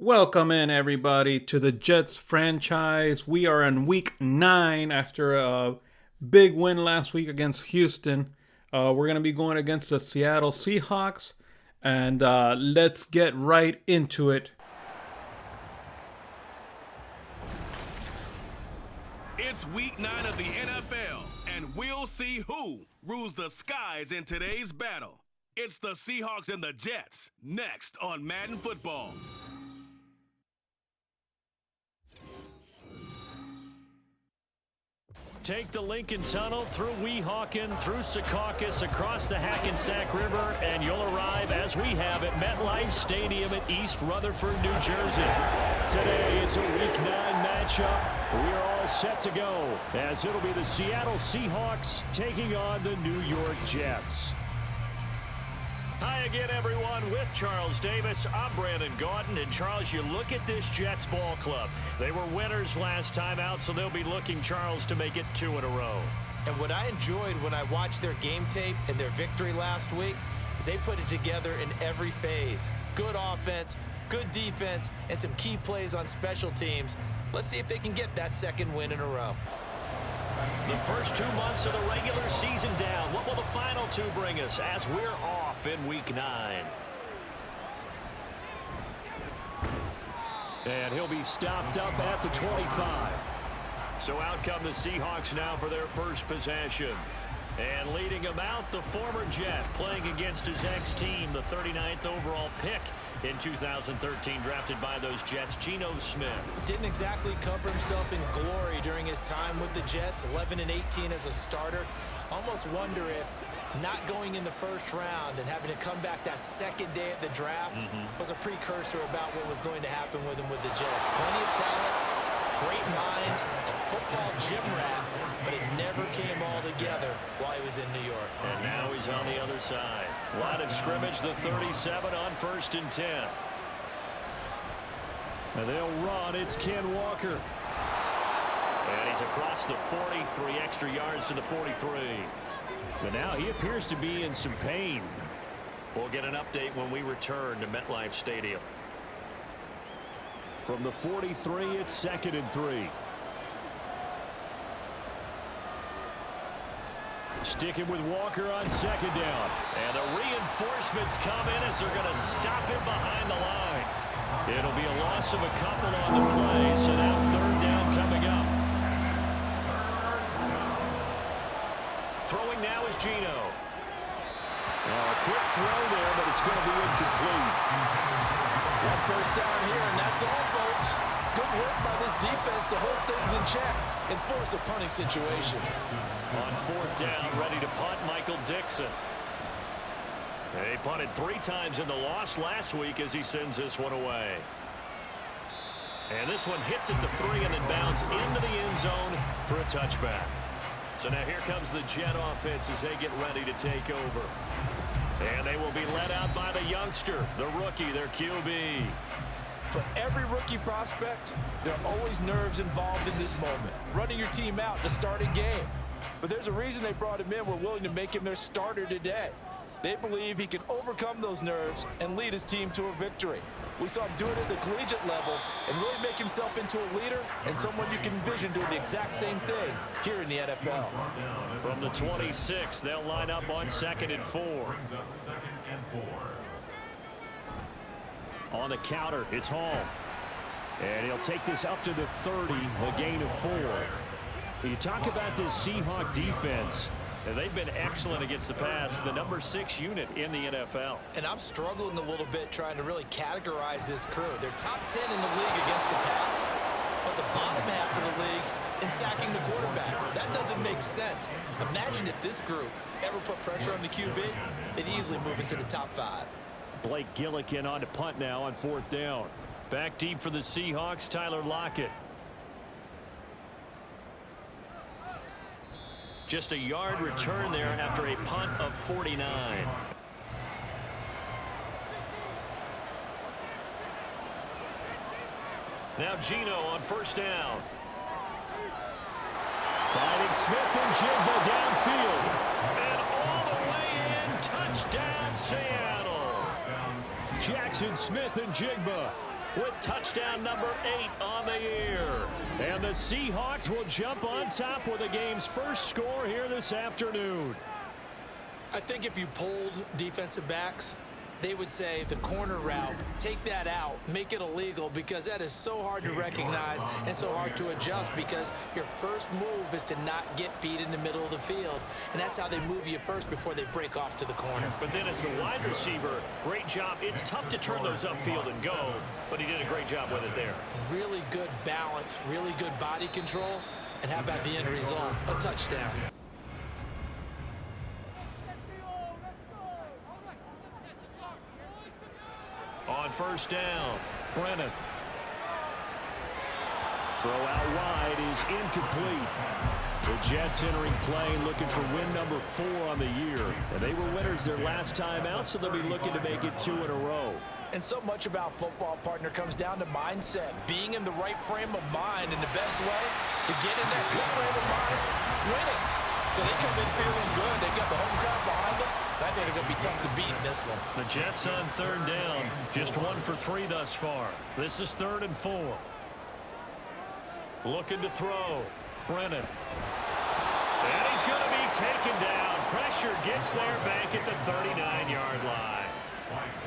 Welcome in, everybody, to the Jets franchise. We are in week 9 after a big win last week against Houston. We're going to be going against the Seattle Seahawks, and let's get right into it. It's week 9 of the NFL, and we'll see who rules the skies in today's battle. It's the Seahawks and the Jets, next on Madden Football. Take the Lincoln Tunnel through Weehawken, through Secaucus, across the Hackensack River, and you'll arrive, as we have, at MetLife Stadium at East Rutherford, New Jersey. Today, it's a Week 9 matchup. We are all set to go, as it'll be the Seattle Seahawks taking on the New York Jets. Hi again, everyone. With Charles Davis, I'm Brandon Gaudin. And Charles, you look at this Jets ball club. They were winners last time out, so they'll be looking, Charles, to make it 2 in a row. And what I enjoyed when I watched their game tape and their victory last week is they put it together in every phase. Good offense, good defense, and some key plays on special teams. Let's see if they can get that second win in a row. The first 2 months of the regular season down. What will the final 2 bring us as we're off in Week 9? And he'll be stopped up at the 25. So out come the Seahawks now for their first possession. And leading him out, the former Jet, playing against his ex-team, the 39th overall pick in 2013, drafted by those Jets, Geno Smith. Didn't exactly cover himself in glory during his time with the Jets, 11-18 as a starter. Almost wonder if not going in the first round and having to come back that second day at the draft was a precursor about what was going to happen with him with the Jets. Plenty of talent, great mind, a football gym rat, but it never came all together while he was in New York. And now he's on the other side. Line of scrimmage, the 37 on 1st and 10. And they'll run. It's Ken Walker. And he's across the 40, 3 extra yards to the 43. But now he appears to be in some pain. We'll get an update when we return to MetLife Stadium. From the 43, it's 2nd and 3. Sticking with Walker on 2nd down. And the reinforcements come in as they're going to stop him behind the line. It'll be a loss of a couple on the play, so now 3rd down coming up. Throwing now is Geno. A quick throw there, but it's going to be incomplete. One first down here, and that's all, folks. Good work by this defense to hold things in check and force a punting situation. On 4th down, ready to punt, Michael Dixon. He punted 3 times in the loss last week as he sends this one away. And this one hits at the 3 and then bounds into the end zone for a touchback. So now here comes the Jet offense as they get ready to take over. And they will be led out by the youngster, the rookie, their QB. For every rookie prospect, there are always nerves involved in this moment. Running your team out to start a game. But there's a reason they brought him in. We're willing to make him their starter today. They believe he can overcome those nerves and lead his team to a victory. We saw him do it at the collegiate level and really make himself into a leader and someone you can envision doing the exact same thing here in the NFL. From the 26, they'll line up on 2nd and 4. On the counter, it's Hall. And he'll take this up to the 30, a gain of 4. You talk about this Seahawk defense. They've been excellent against the pass, the number 6 unit in the NFL. And I'm struggling a little bit trying to really categorize this crew. They're top 10 in the league against the pass, but the bottom half of the league in sacking the quarterback. That doesn't make sense. Imagine if this group ever put pressure on the QB, they'd easily move into the top 5. Blake Gillikin on to punt now on 4th down. Back deep for the Seahawks, Tyler Lockett. Just a yard return there after a punt of 49. Now Geno on 1st down. Finding Smith and Jigba downfield. And all the way in, touchdown Seattle. Jackson Smith and Jigba with touchdown number 8 on the year. And the Seahawks will jump on top with the game's first score here this afternoon. I think if you polled defensive backs, they would say the corner route, take that out, make it illegal, because that is so hard to recognize and so hard to adjust, because your first move is to not get beat in the middle of the field, and that's how they move you first before they break off to the corner. But then as the wide receiver, great job. It's tough to turn those upfield and go, but he did a great job with it there. Really good balance, really good body control, and how about the end result? A touchdown. On first down, Brennan. Throw out wide is incomplete. The Jets entering play looking for win number 4 on the year. And they were winners their last time out, so they'll be looking to make it 2 in a row. And so much about football, partner, comes down to mindset. Being in the right frame of mind, in the best way to get in that good frame of mind, winning. So they come in feeling good. They got the home crowd behind them. I think it's going to be tough to beat in this one. The Jets on third down, just 1 for 3 thus far. This is 3rd and 4. Looking to throw, Brennan. And he's going to be taken down. Pressure gets there back at the 39-yard line.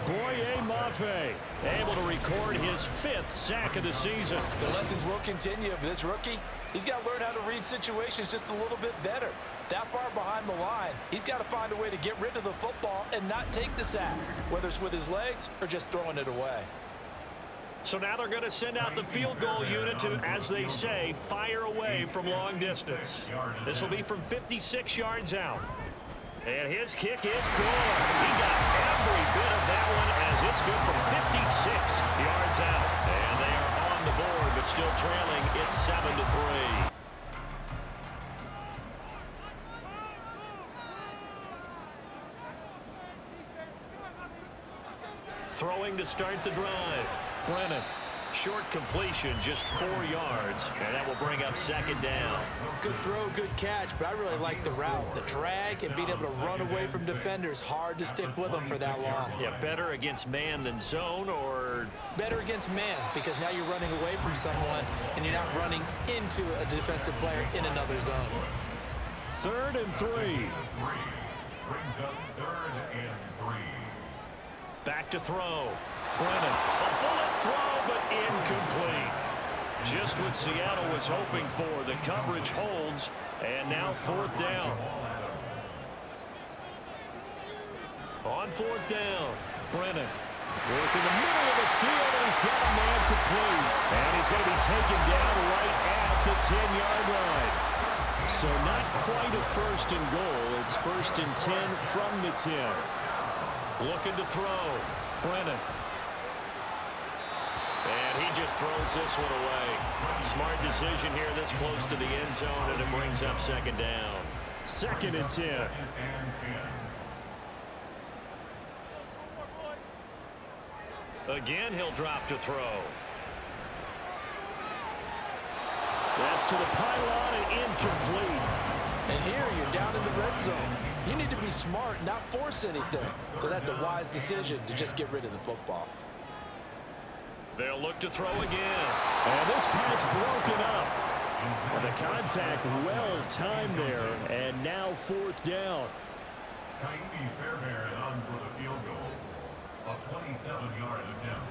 Boye Mafe able to record his 5th sack of the season. The lessons will continue of this rookie. He's got to learn how to read situations just a little bit better. That far behind the line, he's got to find a way to get rid of the football and not take the sack, whether it's with his legs or just throwing it away. So now they're going to send out the field goal unit to, as they say, fire away from long distance. This will be from 56 yards out. And his kick is good. He got every bit of that one as it's good from 56 yards out. And they are on the board, but still trailing. It's 7-3. Throwing to start the drive. Brennan. Short completion, just 4 yards, and that will bring up 2nd down. Good throw, good catch, but I really like the route. The drag and being able to run away from defenders, hard to stick with them for that long. Yeah, better against man than zone, or? Better against man, because now you're running away from someone and you're not running into a defensive player in another zone. 3rd and 3. Brings up 3rd and 3. Back to throw. Brennan. A bullet throw, but incomplete. Just what Seattle was hoping for. The coverage holds, and now 4th down. On 4th down, Brennan. Work in the middle of the field, and he's got a man complete. And he's going to be taken down right at the 10-yard line. So not quite a 1st and goal. It's 1st and 10 from the 10. Looking to throw. Brennan. And he just throws this one away. Smart decision here this close to the end zone, and it brings up 2nd down. 2nd and 10. Again, he'll drop to throw. That's to the pylon and incomplete. And here you're down in the red zone. You need to be smart, not force anything. So that's a wise decision to just get rid of the football. They'll look to throw again. And this pass broken up. And the contact well timed there. And now 4th down. Kaimi Fairbairn on for the field goal. A 27-yard attempt.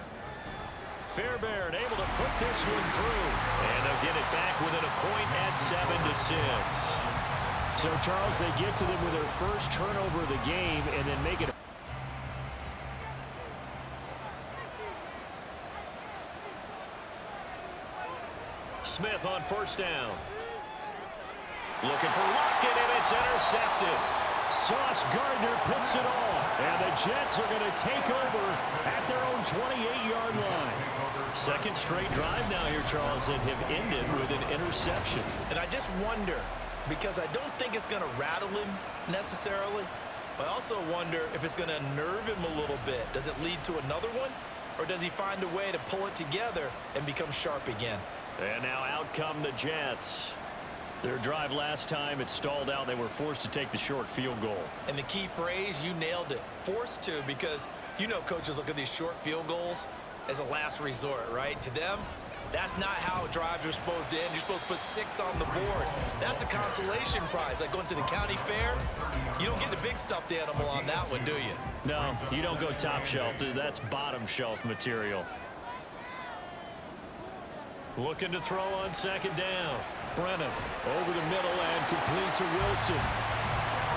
Fairbairn able to put this one through. And they'll get it back within a point at 7-6. So, Charles, they get to them with their first turnover of the game and then make it. Smith on 1st down. Looking for Lockett, and it's intercepted. Sauce Gardner picks it off. And the Jets are going to take over at their own 28-yard line. 2nd straight drive now here, Charles, that have ended with an interception. And I just wonder, because I don't think it's going to rattle him necessarily, but I also wonder if it's going to unnerve him a little bit. Does it lead to another one, or does he find a way to pull it together and become sharp again? And now out come the Jets. Their drive last time, it stalled out. They were forced to take the short field goal. And the key phrase, you nailed it, forced to, because you know coaches look at these short field goals as a last resort, right? To them, that's not how drives are supposed to end. You're supposed to put 6 on the board. That's a consolation prize. Like going to the county fair, you don't get the big stuffed animal on that one, do you? No, you don't go top shelf. That's bottom shelf material. Looking to throw on second down. Brennan over the middle and complete to Wilson.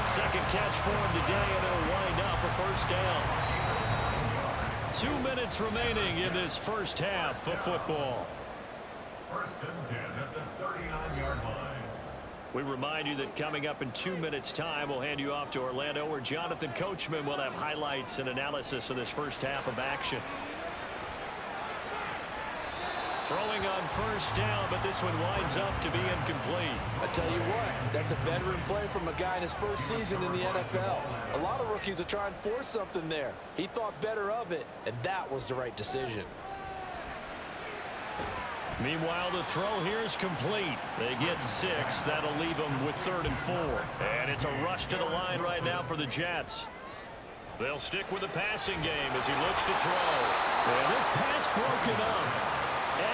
Second catch for him today, and it'll wind up a first down. 2 minutes remaining in this first half of football. First and 10 at the 39-yard line. We remind you that coming up in 2 minutes' time, we'll hand you off to Orlando, where Jonathan Coachman will have highlights and analysis of this first half of action. Throwing on first down, but this one winds up to be incomplete. I tell you what, that's a veteran play from a guy in his first season in the NFL. A lot of rookies are trying to force something there. He thought better of it, and that was the right decision. Meanwhile, the throw here is complete. They get 6. That'll leave them with 3rd and 4. And it's a rush to the line right now for the Jets. They'll stick with the passing game as he looks to throw. And this pass broken up.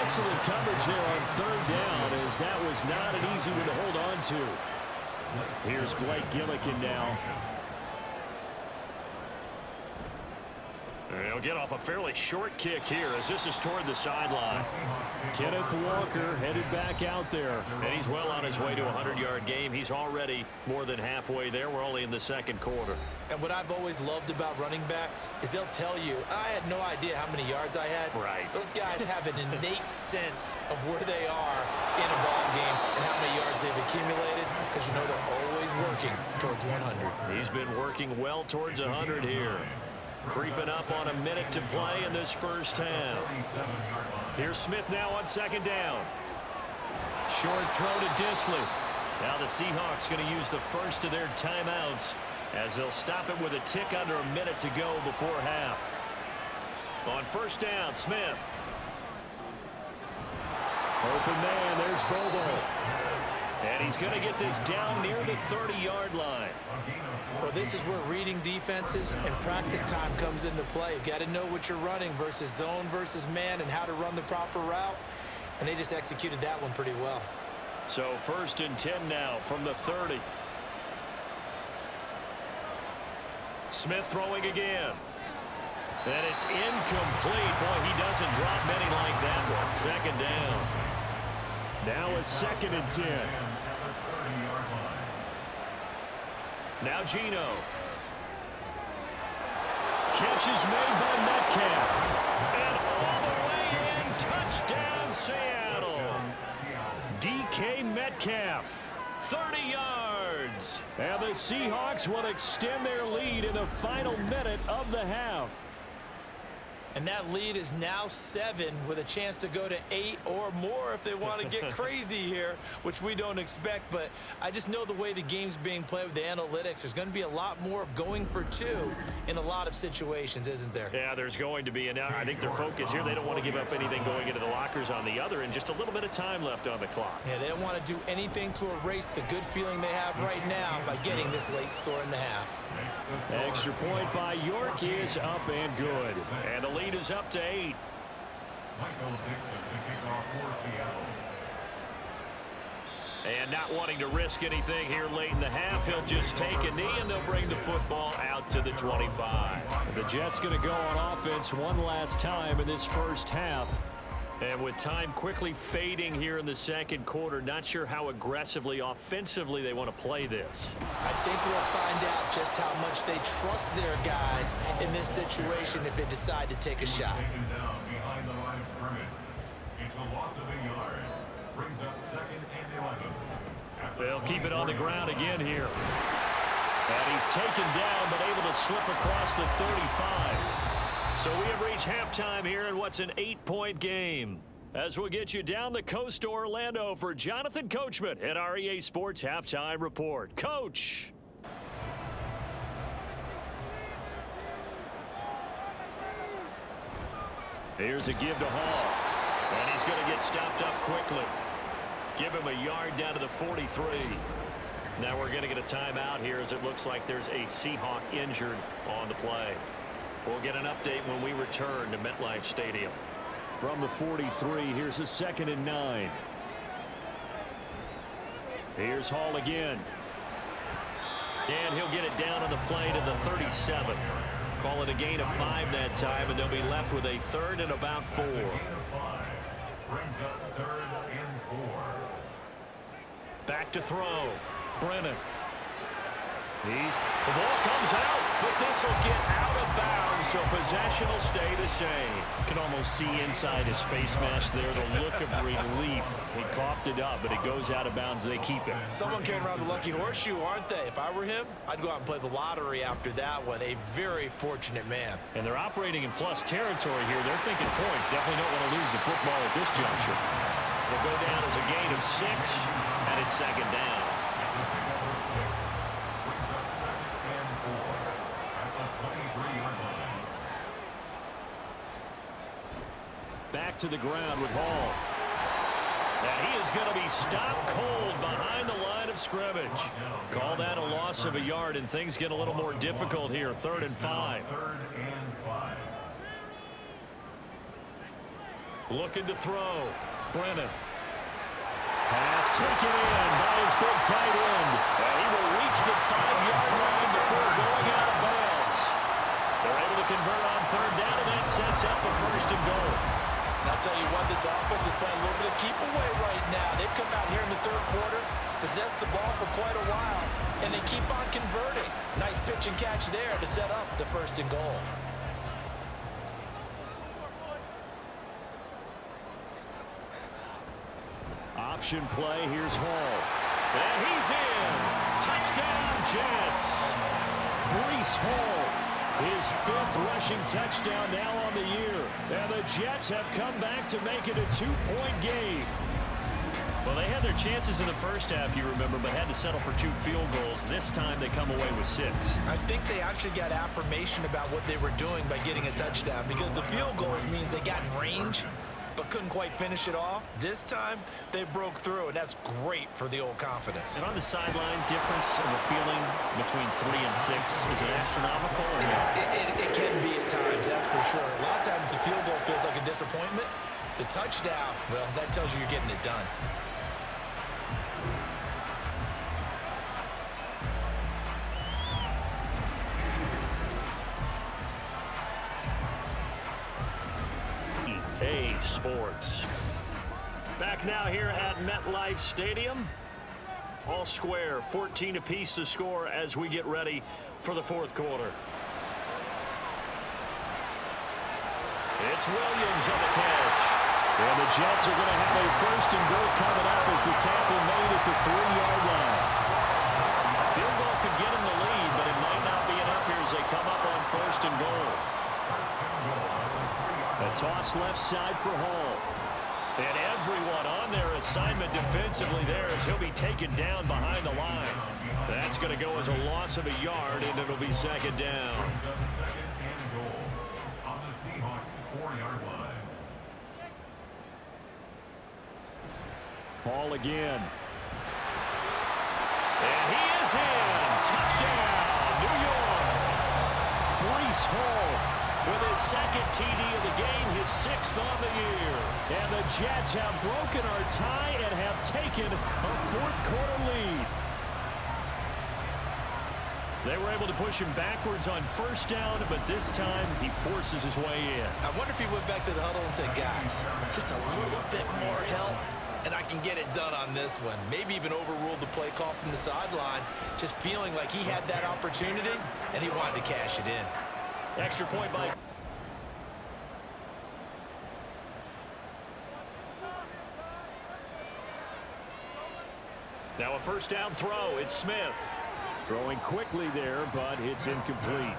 Excellent coverage there on 3rd down, as that was not an easy one to hold on to. Here's Blake Gillikin now. He'll get off a fairly short kick here as this is toward the sideline. Kenneth Walker headed back out there, and he's well on his way to a 100-yard game. He's already more than halfway there. We're only in the second quarter. And what I've always loved about running backs is they'll tell you, I had no idea how many yards I had. Right. Those guys have an innate sense of where they are in a ball game and how many yards they've accumulated, because you know they're always working towards 100. He's been working well towards 100 here. Creeping up on a minute to play in this first half. Here's Smith now on second down. Short throw to Disley. Now the Seahawks going to use the first of their timeouts, as they'll stop it with a tick under a minute to go before half. On first down, Smith. Open man, there's Bobo. And he's going to get this down near the 30-yard line. Well, this is where reading defenses and practice time comes into play. You've got to know what you're running versus zone versus man and how to run the proper route. And they just executed that one pretty well. So 1st and 10 now from the 30. Smith throwing again. And it's incomplete. Boy, he doesn't drop many like that one. Second down. Now a 2nd and 10. Now Gino. Catch is made by Metcalf. And all the way in, touchdown Seattle. DK Metcalf, 30 yards. And the Seahawks will extend their lead in the final minute of the half. And that lead is now 7 with a chance to go to 8 or more if they want to get crazy here, which we don't expect. But I just know the way the game's being played with the analytics, there's going to be a lot more of going for 2 in a lot of situations, isn't there? Yeah, there's going to be. And now I think their focus here, they don't want to give up anything going into the lockers on the other, and just a little bit of time left on the clock. Yeah, they don't want to do anything to erase the good feeling they have right now by getting this late score in the half. Extra point by York is up and good. And the lead is up to 8. Michael Dixon to kick off for Seattle. And not wanting to risk anything here late in the half, he'll just take a knee and they'll bring the football out to the 25. The Jets going to go on offense one last time in this first half. And with time quickly fading here in the second quarter, not sure how aggressively, offensively they want to play this. I think we'll find out just how much they trust their guys in this situation if they decide to take a shot. Taken down behind the line of scrimmage. It's a loss of a yard. Brings up 2nd and 11. They'll keep it on the ground again here. And he's taken down, but able to slip across the 35. So we have reached halftime here in what's an 8-point game. As we'll get you down the coast to Orlando for Jonathan Coachman at our EA Sports Halftime Report. Coach! Here's a give to Hall. And he's going to get stopped up quickly. Give him a yard down to the 43. Now we're going to get a timeout here as it looks like there's a Seahawk injured on the play. We'll get an update when we return to MetLife Stadium. From the 43, here's a 2nd and 9. Here's Hall again. And he'll get it down on the play to the 37. Call it a gain of 5 that time, and they'll be left with a 3rd and about 4. Brings up 3rd and 4. Back to throw. Brennan. The ball comes out, but this will get out of bounds, so possession will stay the same. You can almost see inside his face mask there the look of relief. He coughed it up, but it goes out of bounds. They keep it. Someone carrying around the lucky horseshoe, aren't they? If I were him, I'd go out and play the lottery after that one. A very fortunate man. And they're operating in plus territory here. They're thinking points. Definitely don't want to lose the football at this juncture. It'll go down as a gain of 6, and it's 2nd down. Back to the ground with Hall. And he is going to be stopped cold behind the line of scrimmage. Call that a loss of a yard, and things get a little more difficult here. 3rd and 5. Looking to throw. Brennan. Pass taken in by his big tight end. And he will reach the 5-yard line before going out of bounds. They're able to convert on 3rd down, and that sets up a 1st and goal. And I'll tell you what, this offense is playing a little bit of keep away right now. They've come out here in the 3rd quarter, possessed the ball for quite a while, and they keep on converting. Nice pitch and catch there to set up the 1st and goal. Option play. Here's Hall. And he's in. Touchdown, Jets. Breece Hall. His 5th rushing touchdown now on the year. And the Jets have come back to make it a 2-point game. Well, they had their chances in the first half, you remember, but had to settle for 2 field goals. This time they come away with 6. I think they actually got affirmation about what they were doing by getting a touchdown, because the field goals means they got in range but couldn't quite finish it off. This time, they broke through, and that's great for the old confidence. And on the sideline, difference of a feeling between 3 and 6, is it astronomical or not? It can be at times, that's for sure. A lot of times the field goal feels like a disappointment. The touchdown, well, that tells you you're getting it done. Sports. Back now here at MetLife Stadium. All square, 14 apiece to score as we get ready for the 4th quarter. It's Williams on the catch. And the Jets are going to have a 1st and goal coming up as the tackle made at the 3-yard line. Field goal could get him the lead, but it might not be enough here as they come up on 1st and goal. A toss left side for Hall. And everyone on their assignment defensively there as he'll be taken down behind the line. That's going to go as a loss of a yard, and it'll be 2nd down. Second and goal on the Seahawks 4-yard line. Hall again. And he is in. Touchdown, New York. Breece Hall with his 2nd TD of the game, his 6th on the year. And the Jets have broken our tie and have taken a 4th quarter lead. They were able to push him backwards on 1st down, but this time he forces his way in. I wonder if he went back to the huddle and said, guys, just a little bit more help, and I can get it done on this one. Maybe even overruled the play call from the sideline, just feeling like he had that opportunity, and he wanted to cash it in. Extra point by... Now a 1st down throw. It's Smith. Throwing quickly there, but it's incomplete.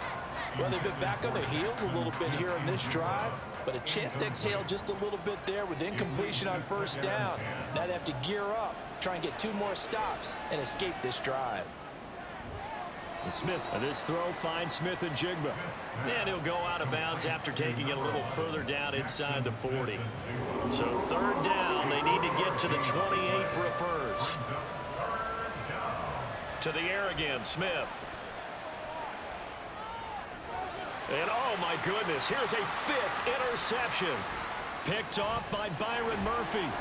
Well, they've been back on their heels a little bit here on this drive, but a chance to exhale just a little bit there with incompletion on 1st down. Now they have to gear up, try and get 2 more stops, and escape this drive. And Smith, this throw finds Smith and Jigba. And he'll go out of bounds after taking it a little further down inside the 40. So 3rd down, they need to get to the 28 for a 1st. To the air again, Smith. And oh my goodness, here's a 5th interception. Picked off by Byron Murphy. And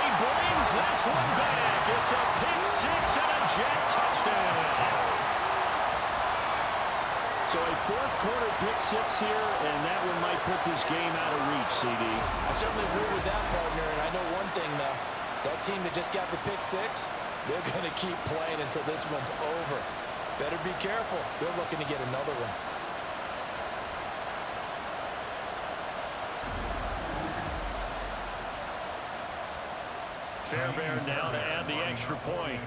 he brings this one back. It's a pick six and a Jet touchdown. So a fourth quarter pick six here, and that one might put this game out of reach, CD. I certainly agree with that, partner. And I know one thing, though. That team that just got the pick six, they're going to keep playing until this one's over. Better be careful. They're looking to get another one. Fairbairn now to add the extra point.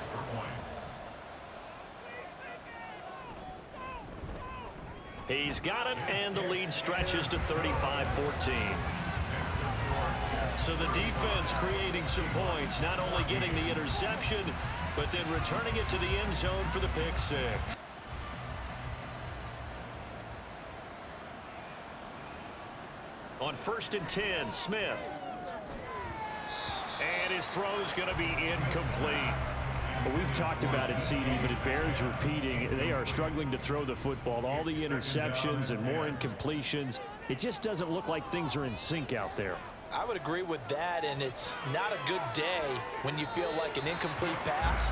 He's got it, and the lead stretches to 35-14. So the defense creating some points, not only getting the interception, but then returning it to the end zone for the pick six. On 1st and 10, Smith. And his throw's going to be incomplete. Well, we've talked about it, CD, but it bears repeating. They are struggling to throw the football. All the interceptions and more incompletions. It just doesn't look like things are in sync out there. I would agree with that, and it's not a good day when you feel like an incomplete pass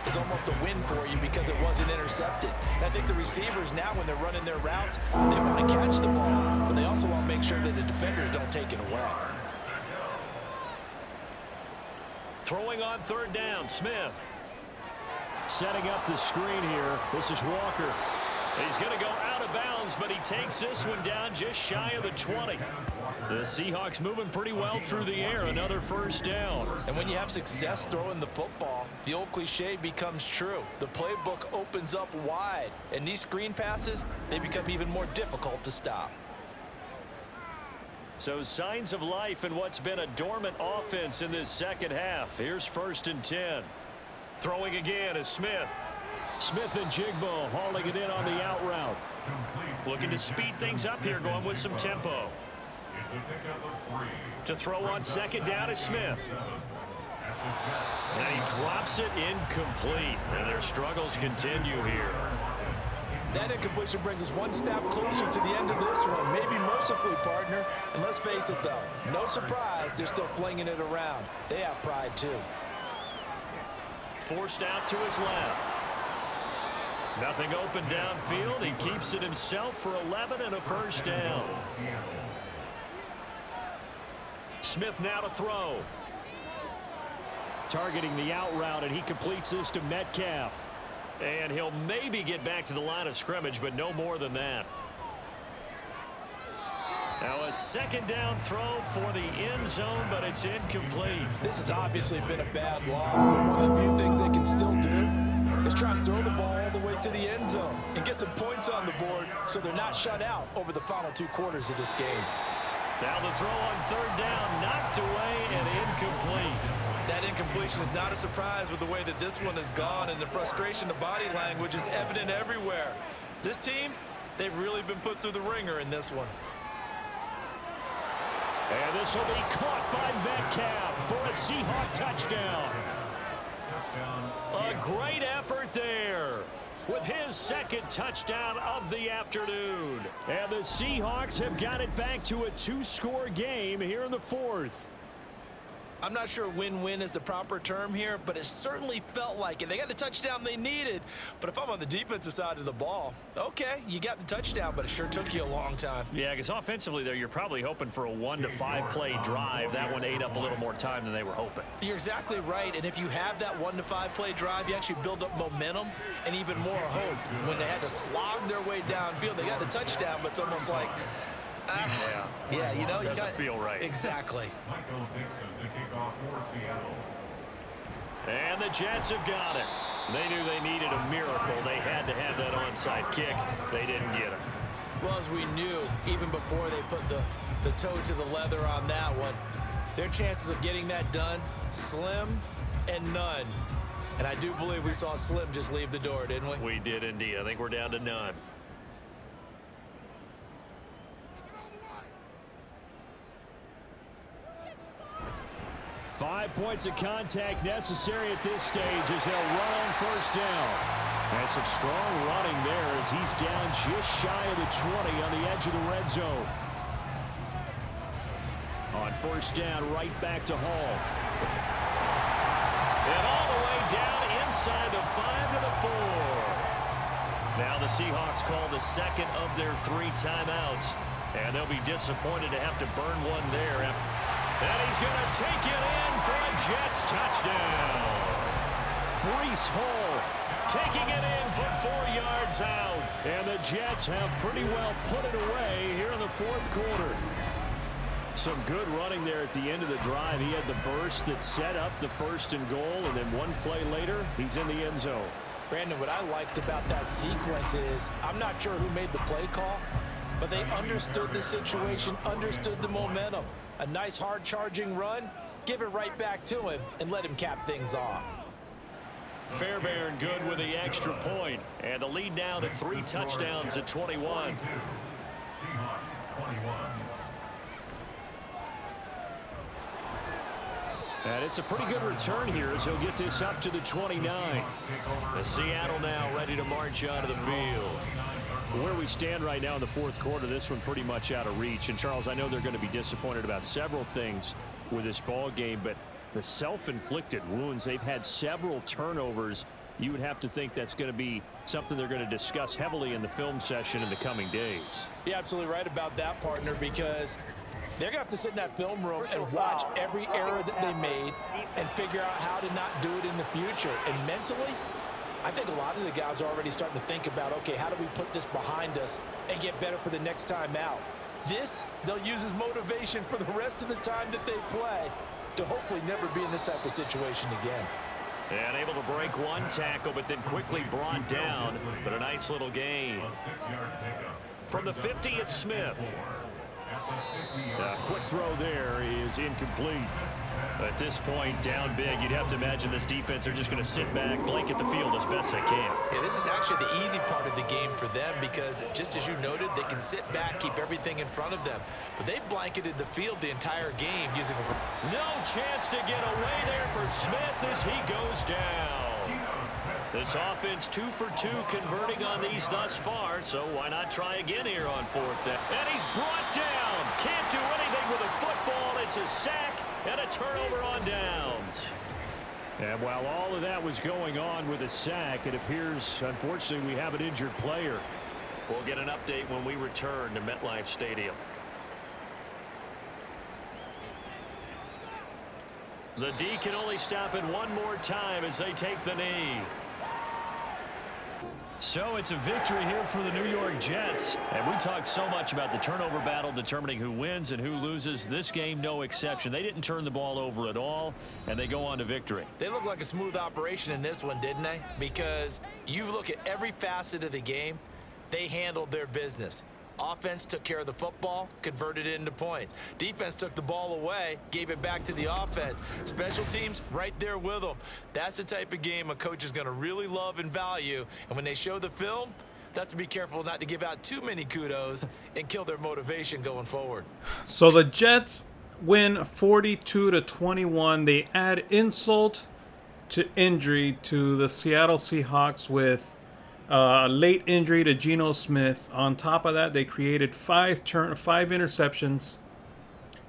is almost a win for you because it wasn't intercepted. And I think the receivers now, when they're running their routes, they want to catch the ball, but they also want to make sure that the defenders don't take it away. Throwing on 3rd down, Smith. Setting up the screen here. This is Walker. He's going to go out of bounds, but he takes this one down just shy of the 20. The Seahawks moving pretty well through the air. Another 1st down. And when you have success throwing the football, the old cliche becomes true. The playbook opens up wide, and these screen passes, they become even more difficult to stop. So signs of life in what's been a dormant offense in this second half. Here's 1st and 10. Throwing again is Smith. Smith and Jigbo hauling it in on the out route. Looking to speed things up here, going with some tempo. To throw on 2nd down is Smith. And he drops it incomplete. And their struggles continue here. That incompletion brings us one step closer to the end of this one. Maybe mercifully, partner. And let's face it, though. No surprise, they're still flinging it around. They have pride, too. Forced out to his left. Nothing open downfield. He keeps it himself for 11 and a 1st down. Smith now to throw. Targeting the out route, and he completes this to Metcalf. And he'll maybe get back to the line of scrimmage, but no more than that. Now a 2nd down throw for the end zone, but it's incomplete. This has obviously been a bad loss, but one of the few things they can still do is try and throw the ball all the way to the end zone and get some points on the board so they're not shut out over the final 2 quarters of this game. Now the throw on 3rd down, knocked away and incomplete. That incompletion is not a surprise with the way that this one has gone, and the frustration, the body language is evident everywhere. This team, they've really been put through the ringer in this one. And this will be caught by Metcalf for a Seahawk touchdown. A great effort there with his 2nd touchdown of the afternoon. And the Seahawks have got it back to a 2-score game here in the 4th. I'm not sure win-win is the proper term here, but it certainly felt like it. They got the touchdown they needed, but if I'm on the defensive side of the ball, okay, you got the touchdown, but it sure took you a long time. Yeah, because offensively there, you're probably hoping for a 1 to 5 play drive. That one ate up a little more time than they were hoping. You're exactly right, and if you have that 1 to 5 play drive, you actually build up momentum and even more hope. When they had to slog their way downfield, they got the touchdown, but it's almost like, yeah, you know, you doesn't feel right. Exactly. Michael Dixon to kick off for Seattle. And the Jets have got it. They knew they needed a miracle. They had to have that onside kick. They didn't get it. Well, as we knew, even before they put the toe to the leather on that one, their chances of getting that done, slim and none. And I do believe we saw Slim just leave the door, didn't we? We did indeed. I think we're down to none. Five points of contact necessary at this stage as they'll run on 1st down. And some strong running there as he's down just shy of the 20 on the edge of the red zone. On first down, right back to Hall. And all the way down inside the 5 to the 4. Now the Seahawks call the second of their 3 timeouts. And they'll be disappointed to have to burn one there. And he's going to take it in for a Jets touchdown. Breece Hall taking it in from 4 yards out. And the Jets have pretty well put it away here in the fourth quarter. Some good running there at the end of the drive. He had the burst that set up the 1st and goal, and then one play later, he's in the end zone. Brandon, what I liked about that sequence is I'm not sure who made the play call, but they understood the situation, understood the momentum. A nice hard-charging run, give it right back to him, and let him cap things off. Fairbairn good with the extra point. And the lead now to 3 touchdowns at 21. Seahawks 21. And it's a pretty good return here as he'll get this up to the 29. The Seattle now ready to march out of the field. Where we stand right now in the fourth quarter, this one pretty much out of reach. And, Charles, I know they're going to be disappointed about several things with this ball game, but the self-inflicted wounds, they've had several turnovers. You would have to think that's going to be something they're going to discuss heavily in the film session in the coming days. You're absolutely right about that, partner, because they're going to have to sit in that film room and watch every error that they made and figure out how to not do it in the future. And mentally, I think a lot of the guys are already starting to think about, okay, how do we put this behind us and get better for the next time out? This, they'll use as motivation for the rest of the time that they play to hopefully never be in this type of situation again. And able to break one tackle, but then quickly brought down. But a nice little gain. From the 50, it's Smith. A quick throw there is incomplete. At this point, down big, you'd have to imagine this defense are just going to sit back, blanket the field as best they can. Yeah, this is actually the easy part of the game for them because, just as you noted, they can sit back, keep everything in front of them. But they've blanketed the field the entire game using them for... No chance to get away there for Smith as he goes down. This offense 2 for 2 converting on these thus far, so why not try again here on 4th down? And he's brought down. Can't do anything with a football. It's a sack and a turnover on downs. And while all of that was going on with a sack, it appears, unfortunately, we have an injured player. We'll get an update when we return to MetLife Stadium. The D can only stop it one more time as they take the knee. So it's a victory here for the New York Jets. And we talked so much about the turnover battle determining who wins and who loses. This game, no exception. They didn't turn the ball over at all, and they go on to victory. They look like a smooth operation in this one, didn't they? Because you look at every facet of the game, they handled their business. Offense took care of the football, converted it into points. Defense took the ball away, gave it back to the offense. Special teams, right there with them. That's the type of game a coach is going to really love and value. And when they show the film, they have to be careful not to give out too many kudos and kill their motivation going forward. So the Jets win 42-21. They add insult to injury to the Seattle Seahawks with late injury to Geno Smith. On top of that, they created 5 interceptions.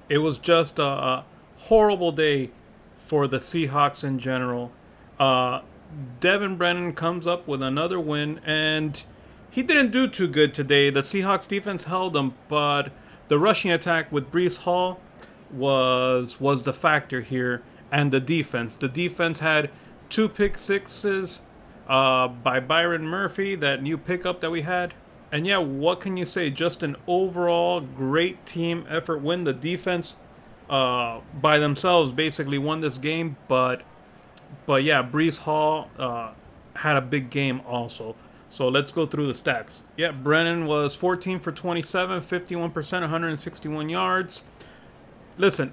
It was just a horrible day for the Seahawks in general. Devin Brennan comes up with another win, and he didn't do too good today. The Seahawks defense held him, but the rushing attack with Breece Hall was the factor here, and the defense. The defense had 2 pick sixes by Byron Murphy, that new pickup that we had. And yeah, what can you say? Just an overall great team effort win. The defense by themselves basically won this game, but yeah, Breece Hall had a big game also. So let's go through the stats. Yeah, Brennan was 14 for 27, 51%, 161 yards. Listen,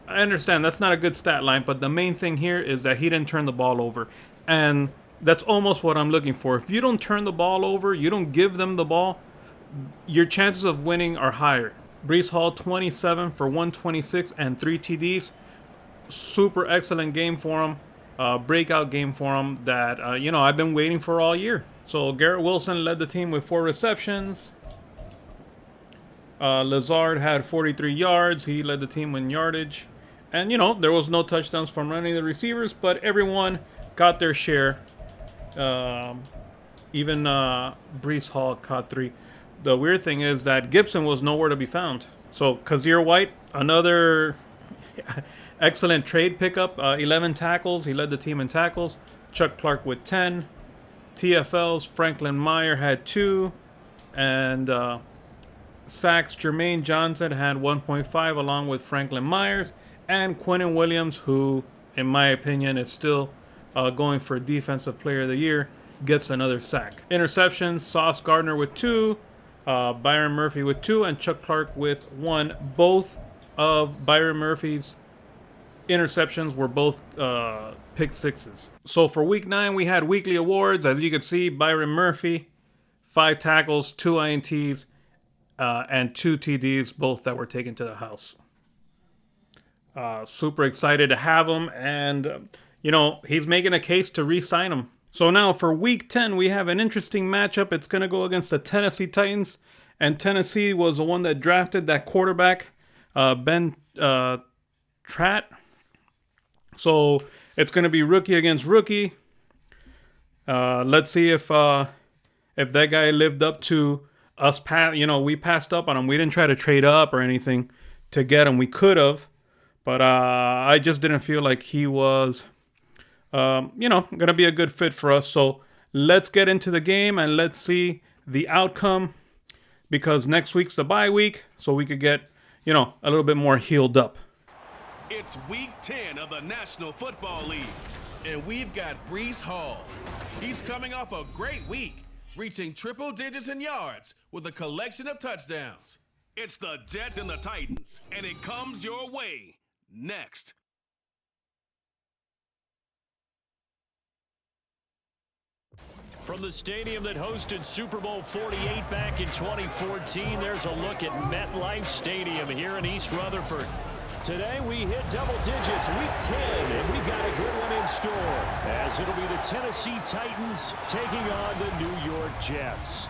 I understand that's not a good stat line, but the main thing here is that he didn't turn the ball over. And that's almost what I'm looking for. If you don't turn the ball over, you don't give them the ball, your chances of winning are higher. Breece Hall, 27 for 126 and 3 TDs. Super excellent game for him. breakout game for him that, I've been waiting for all year. So Garrett Wilson led the team with 4 receptions. Lazard had 43 yards. He led the team in yardage. And, there was no touchdowns from any of the receivers, but everyone got their share. Even Breece Hall caught 3. The weird thing is that Gibson was nowhere to be found. So Kazir White, another excellent trade pickup, 11 tackles. He led the team in tackles. Chuck Clark with 10. TFLs, Franklin Meyer had 2. And sacks, Jermaine Johnson had 1.5 along with Franklin Myers. And Quinnen Williams, who, in my opinion, is still going for Defensive Player of the Year, gets another sack. Interceptions, Sauce Gardner with 2. Byron Murphy with 2. And Chuck Clark with 1. Both of Byron Murphy's interceptions were both pick sixes. So for week 9, we had weekly awards. As you can see, Byron Murphy, 5 tackles, 2 INTs, and 2 TDs, both that were taken to the house. Super excited to have him, and he's making a case to re-sign him. So now for week 10, we have an interesting matchup. It's going to go against the Tennessee Titans, and Tennessee was the one that drafted that quarterback, Ben Tratt. So it's going to be rookie against rookie. Let's see if that guy lived up to us. We passed up on him. We didn't try to trade up or anything to get him. We could have, but I just didn't feel like he was, going to be a good fit for us. So let's get into the game and let's see the outcome, because next week's the bye week, so we could get, a little bit more healed up. It's week 10 of the National Football League, and we've got Breece Hall. He's coming off a great week, reaching triple digits in yards with a collection of touchdowns. It's the Jets and the Titans, and it comes your way next. From the stadium that hosted Super Bowl 48 back in 2014, there's a look at MetLife Stadium here in East Rutherford. Today we hit double digits, week 10, and we've got a good one in store, as it'll be the Tennessee Titans taking on the New York Jets.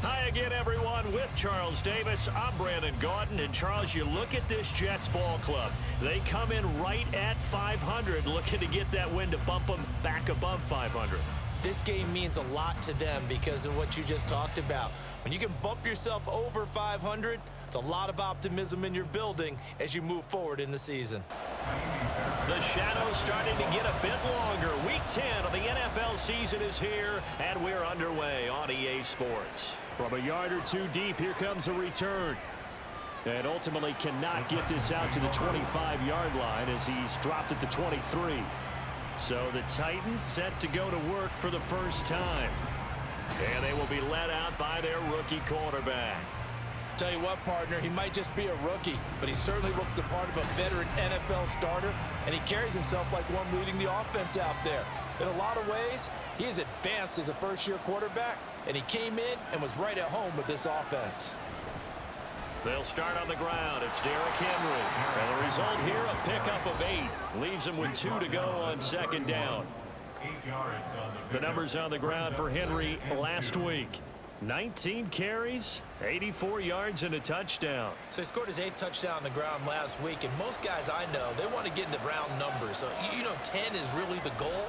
Hi again, everyone. With Charles Davis, I'm Brandon Gauton. And Charles, you look at this Jets ball club. They come in right at 500, looking to get that win to bump them back above 500. This game means a lot to them because of what you just talked about. When you can bump yourself over 500, it's a lot of optimism in your building as you move forward in the season. The shadow's starting to get a bit longer. Week 10 of the NFL season is here, and we're underway on EA Sports. From a yard or two deep, here comes a return. And ultimately cannot get this out to the 25-yard line as he's dropped at the 23. So the Titans set to go to work for the first time. And they will be led out by their rookie quarterback. Tell you what, partner, he might just be a rookie, but he certainly looks the part of a veteran NFL starter, and he carries himself like one leading the offense out there. In a lot of ways, he is advanced as a first-year quarterback, and he came in and was right at home with this offense. They'll start on the ground. It's Derrick Henry. And the result here, a pickup of 8. Leaves him with 2 to go on second down. 8 yards on the numbers on the ground for Henry last week. 19 carries, 84 yards, and a touchdown. So he scored his 8th touchdown on the ground last week, and most guys I know, they want to get into round numbers. So, 10 is really the goal.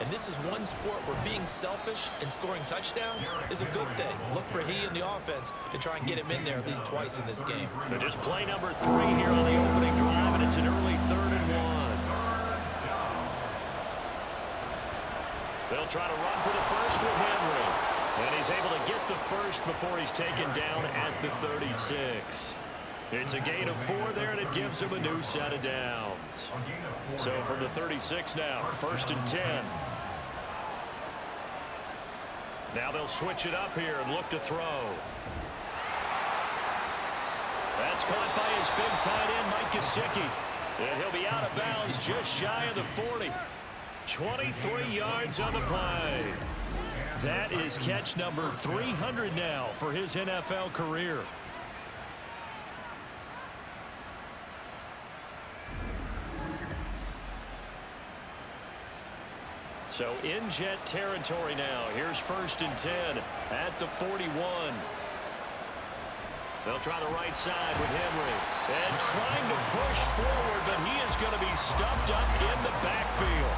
And this is one sport where being selfish and scoring touchdowns is a good thing. Look for he and the offense to try and get him in there at least twice in this game. They're just play number 3 here on the opening drive, and it's an early 3rd and 1. They'll try to run for the first with Henry. And he's able to get the first before he's taken down at the 36. It's a gain of 4 there, and it gives him a new set of downs. So from the 36 now, 1st and 10. Now they'll switch it up here and look to throw. That's caught by his big tight end, Mike Gesicki. And he'll be out of bounds just shy of the 40. 23 yards on the play. That is catch number 300 now for his NFL career. So in Jet territory now. Here's 1st and 10 at the 41. They'll try the right side with Henry. And trying to push forward, but he is going to be stuffed up in the backfield.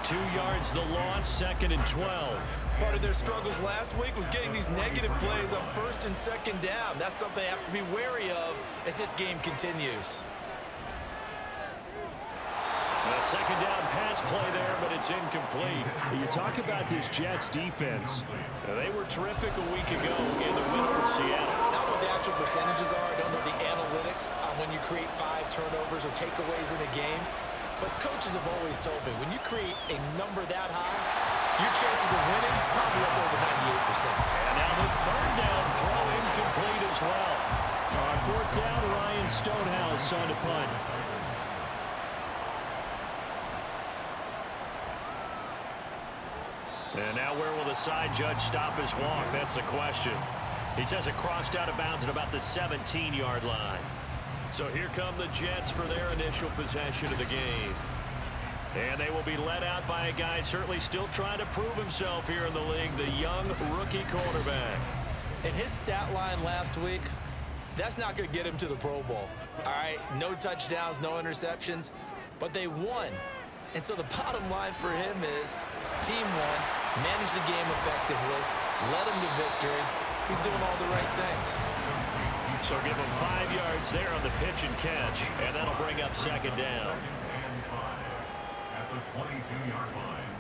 2 yards the loss, 2nd and 12. Part of their struggles last week was getting these negative plays on 1st and 2nd down. That's something they have to be wary of as this game continues. A 2nd down pass play there, but it's incomplete. You talk about this Jets defense. They were terrific a week ago in the win over Seattle. I don't know what the actual percentages are. I don't know the analytics on when you create 5 turnovers or takeaways in a game. But coaches have always told me, when you create a number that high, your chances of winning probably up over 98%. And now the 3rd down throw incomplete as well. On 4th down, Ryan Stonehouse on to punt. And now where will the side judge stop his walk? That's the question. He says it crossed out of bounds at about the 17-yard line. So here come the Jets for their initial possession of the game. And they will be led out by a guy certainly still trying to prove himself here in the league, the young rookie quarterback. And his stat line last week, that's not going to get him to the Pro Bowl. All right, no touchdowns, no interceptions, but they won. And so the bottom line for him is team won, managed the game effectively, led him to victory. He's doing all the right things. So give him 5 yards there on the pitch and catch, and that'll bring up 2nd down. At the 22-yard line.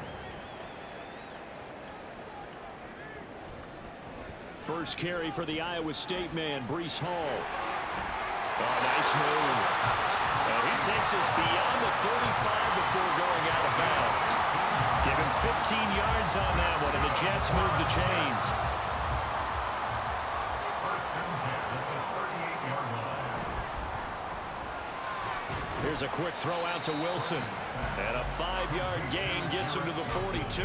First carry for the Iowa State man, Breece Hall. Oh, nice move. And he takes us beyond the 35 before going out of bounds. Give him 15 yards on that one, and the Jets move the chains. Here's a quick throw out to Wilson. And a 5-yard gain gets him to the 42.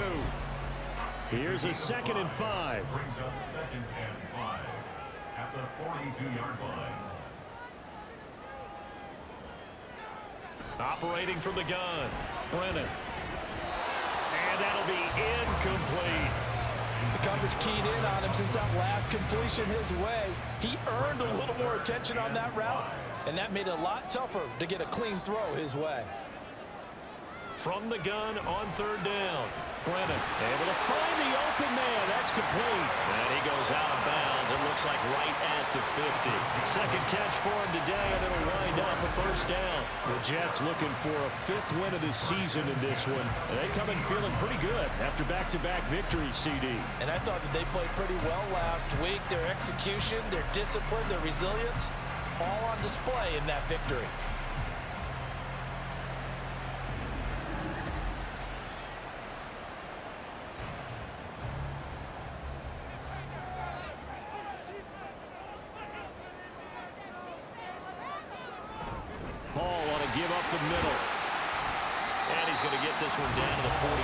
Here's a 2nd and 5. Brings up 2nd and 5 at the 42-yard line. Operating from the gun, Brennan. And that'll be incomplete. The coverage keyed in on him since that last completion his way. He earned a little more attention on that route, and that made it a lot tougher to get a clean throw his way. From the gun on 3rd down, Brennan able to find the open man. That's complete. And he goes out of bounds. It looks like right at the 50. 2nd catch for him today, and it'll wind up a 1st down. The Jets looking for a 5th win of the season in this one. They come in feeling pretty good after back-to-back victories, CD. And I thought that they played pretty well last week. Their execution, their discipline, their resilience, all on display in that victory. Paul want to give up the middle. And he's going to get this one down to the 45.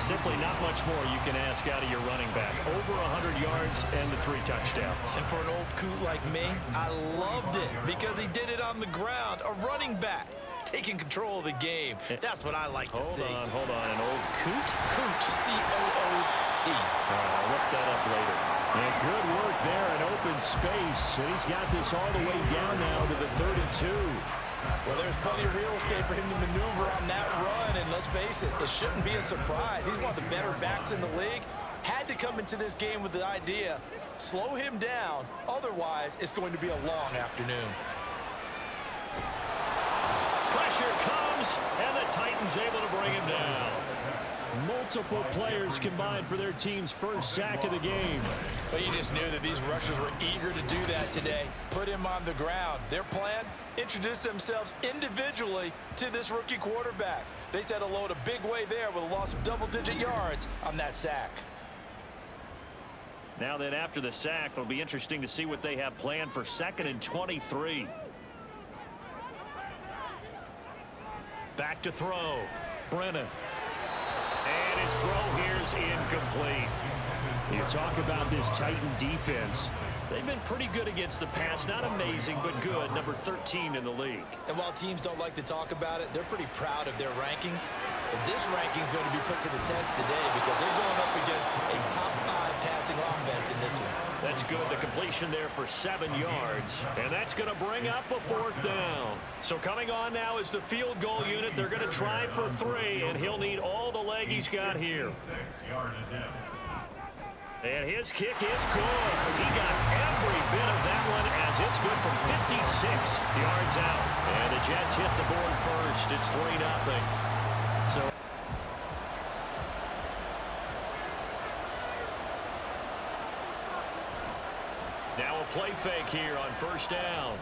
Simply not much more you can ask out of your running back. Over 100 yards and the 3 touchdowns. And for an old coot like me, I loved it because he did it on the ground. A running back taking control of the game. That's what I like to see. Hold on. An old coot? Coot, C-O-O-T. All right, I'll look that up later. And good work there in open space. And he's got this all the way down now to the 32. Well, there's plenty of real estate for him to maneuver on that run. And let's face it shouldn't be a surprise. He's one of the better backs in the league. Had to come into this game with the idea, slow him down. Otherwise, it's going to be a long afternoon. Pressure comes, and the Titans able to bring him down. Multiple players combined for their team's first sack of the game. But you just knew that these rushers were eager to do that today. Put him on the ground. Their plan, introduce themselves individually to this rookie quarterback. They said hello in a big way there with a loss of double-digit yards on that sack. Now then, after the sack, it'll be interesting to see what they have planned for 2nd and 23. Back to throw. Brennan. And his throw here's incomplete. You talk about this Titan defense. They've been pretty good against the pass. Not amazing, but good. Number 13 in the league. And while teams don't like to talk about it, they're pretty proud of their rankings. But this ranking is going to be put to the test today because they're going up against a top 5 passing offense in this one. That's good. The completion there for 7 yards. And that's going to bring up a 4th down. So coming on now is the field goal unit. They're going to try for 3, and he'll need all the leg he's got here. 6-yard attempt. And his kick is good. He got every bit of that one as it's good from 56 yards out. And the Jets hit the board first. It's 3-0. So now a play fake here on 1st down.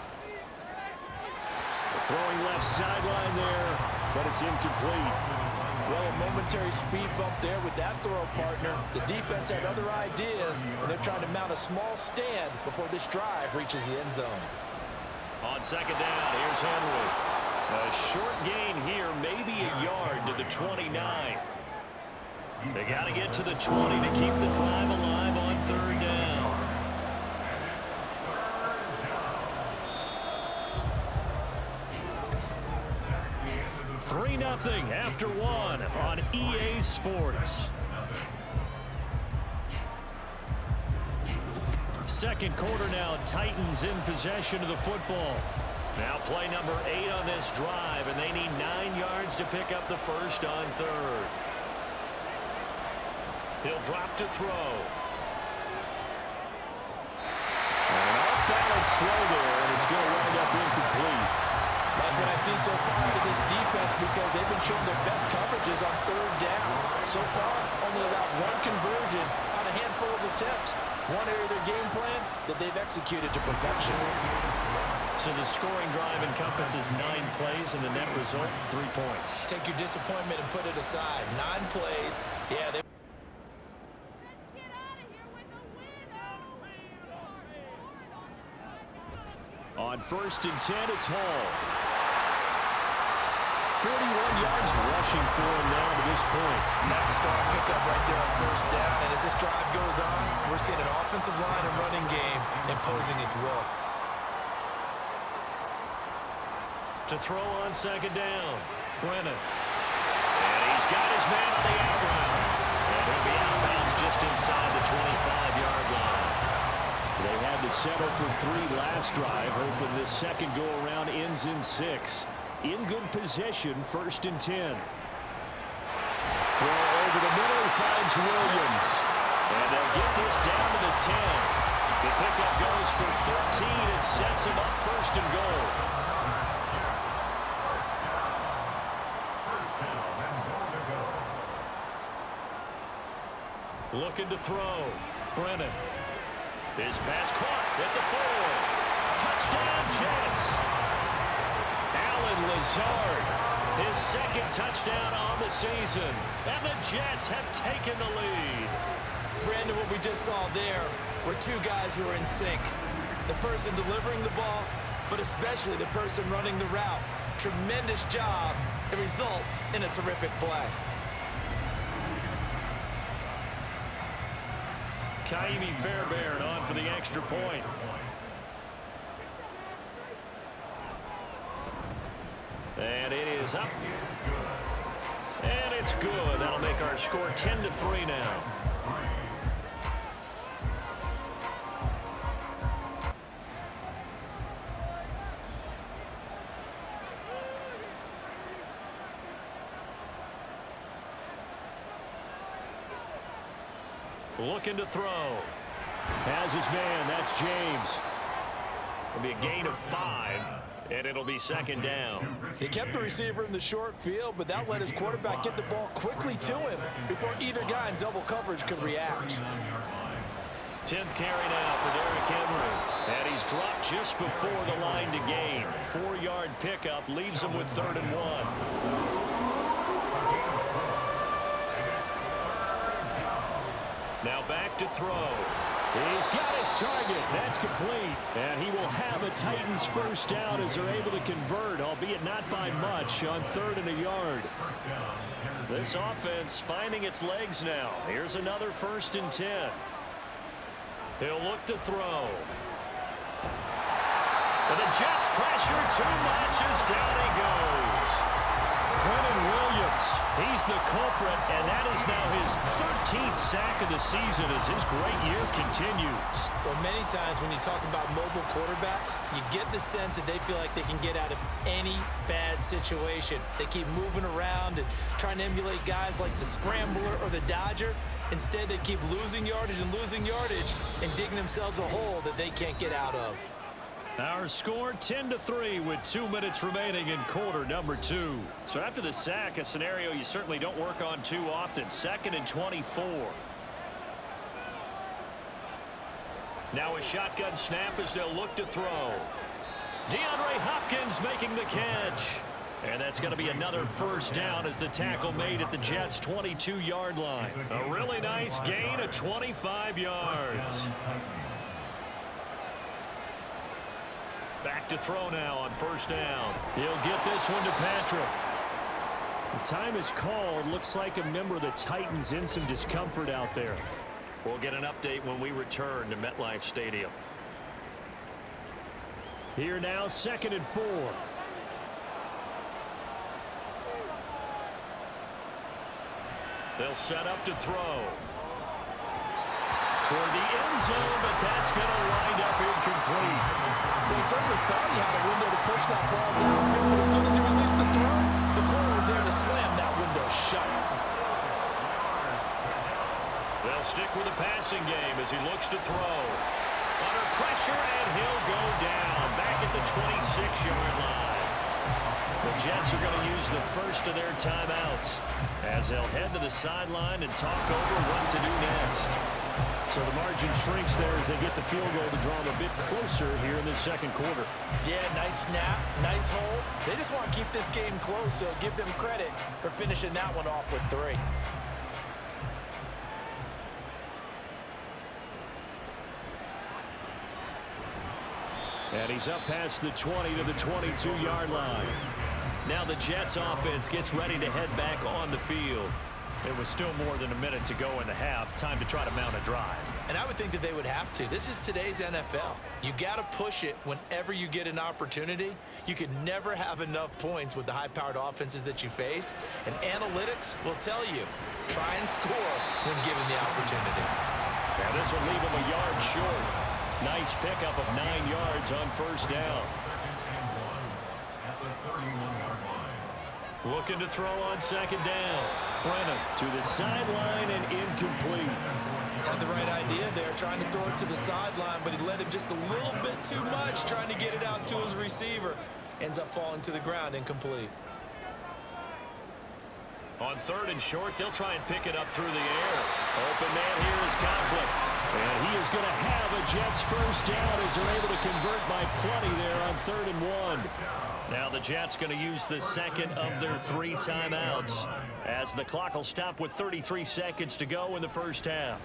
Throwing left sideline there, but it's incomplete. Well, a momentary speed bump there with that throw partner. The defense had other ideas, and they're trying to mount a small stand before this drive reaches the end zone. On 2nd down, here's Henry. A short gain here, maybe a yard to the 29. They got to get to the 20 to keep the drive alive on 3rd down. 3-0 after 1 on EA Sports. Second quarter now, Titans in possession of the football. Now play number 8 on this drive, and they need 9 yards to pick up the first on 3rd. He'll drop to throw. An off-balance throw there, and it's going to wind up incomplete. Like what I see so far out of this defense because they've been showing their best coverages on 3rd down. So far, only about 1 conversion on a handful of attempts. One area of their game plan that they've executed to perfection. So the scoring drive encompasses 9 plays, and the net result, 3 points. Take your disappointment and put it aside. 9 plays. Yeah, they on 1st and 10, it's Hall. 41 yards rushing for him now to this point. And that's a strong pickup right there on 1st down. And as this drive goes on, we're seeing an offensive line and running game imposing its will. To throw on 2nd down, Brennan. And he's got his man on the out route. And he'll be outbounds just inside the 25-yard line. They had to settle for 3 last drive, hoping this second go-around ends in 6. In good possession, 1st and 10. Throw over the middle, he finds Williams. And they'll get this down to the 10. The pickup goes for 13 and sets him up 1st and goal. Looking to throw. Brennan. His pass caught at the 4. Touchdown, Jets. Alan Lazard, his 2nd touchdown on the season. And the Jets have taken the lead. Brandon, what we just saw there were 2 guys who are in sync. The person delivering the ball, but especially the person running the route. Tremendous job. It results in a terrific play. Kaimi Fairbairn on for the extra point. And it is up. And it's good. That'll make our score 10-3 now. Looking to throw. Has his man. That's James. It'll be a gain of 5, and it'll be 2nd down. He kept the receiver in the short field, but that let his quarterback get the ball quickly to him before either guy in double coverage could react. 10th carry now for Derrick Henry. And he's dropped just before the line to gain. 4-yard pickup leaves him with 3rd and 1. Now back to throw. He's got his target. That's complete. And he will have a Titans first down as they're able to convert, albeit not by much, on 3rd and a yard. This offense finding its legs now. Here's another 1st and 10. He'll look to throw. And the Jets pressure too much as down he goes. Quentin Williams, he's the culprit, and that is now his 13th sack of the season as his great year continues. Well, many times when you talk about mobile quarterbacks, you get the sense that they feel like they can get out of any bad situation. They keep moving around and trying to emulate guys like the Scrambler or the Dodger. Instead, they keep losing yardage and digging themselves a hole that they can't get out of. Our score 10-3 with 2 minutes remaining in quarter number 2. So after the sack, a scenario you certainly don't work on too often. 2nd and 24. Now a shotgun snap as they'll look to throw. DeAndre Hopkins making the catch. And that's going to be another first down as the tackle made at the Jets' 22-yard line. A really nice gain of 25 yards. Back to throw now on first down. He'll get this one to Patrick. The time is called. Looks like a member of the Titans in some discomfort out there. We'll get an update when we return to MetLife Stadium. Here now, 2nd and 4. They'll set up to throw. Toward the end zone, but that's going to wind up incomplete. Well, he certainly thought he had a window to push that ball downfield, but as soon as he released the throw, the corner was there to slam that window shut. They'll stick with the passing game as he looks to throw. Under pressure, and he'll go down back at the 26-yard line. The Jets are going to use the first of their timeouts as they'll head to the sideline and talk over what to do next. So the margin shrinks there as they get the field goal to draw them a bit closer here in the second quarter. Yeah, nice snap, nice hold. They just want to keep this game close, so give them credit for finishing that one off with 3. And he's up past the 20 to the 22-yard line. Now the Jets offense gets ready to head back on the field. It was still more than a minute to go in the half. Time to try to mount a drive. And I would think that they would have to. This is today's NFL. You got to push it whenever you get an opportunity. You can never have enough points with the high-powered offenses that you face. And analytics will tell you, try and score when given the opportunity. Now this will leave them a yard short. Nice pickup of 9 yards on first down. Looking to throw on second down. Brennan to the sideline and incomplete. Had the right idea there, trying to throw it to the sideline, but he let him just a little bit too much, trying to get it out to his receiver. Ends up falling to the ground, incomplete. On 3rd and short, they'll try and pick it up through the air. Open man here is Conklin. And he is going to have a Jets first down as they're able to convert by plenty there on 3rd and 1. Now the Jets going to use the second of their 3 timeouts as the clock will stop with 33 seconds to go in the first half.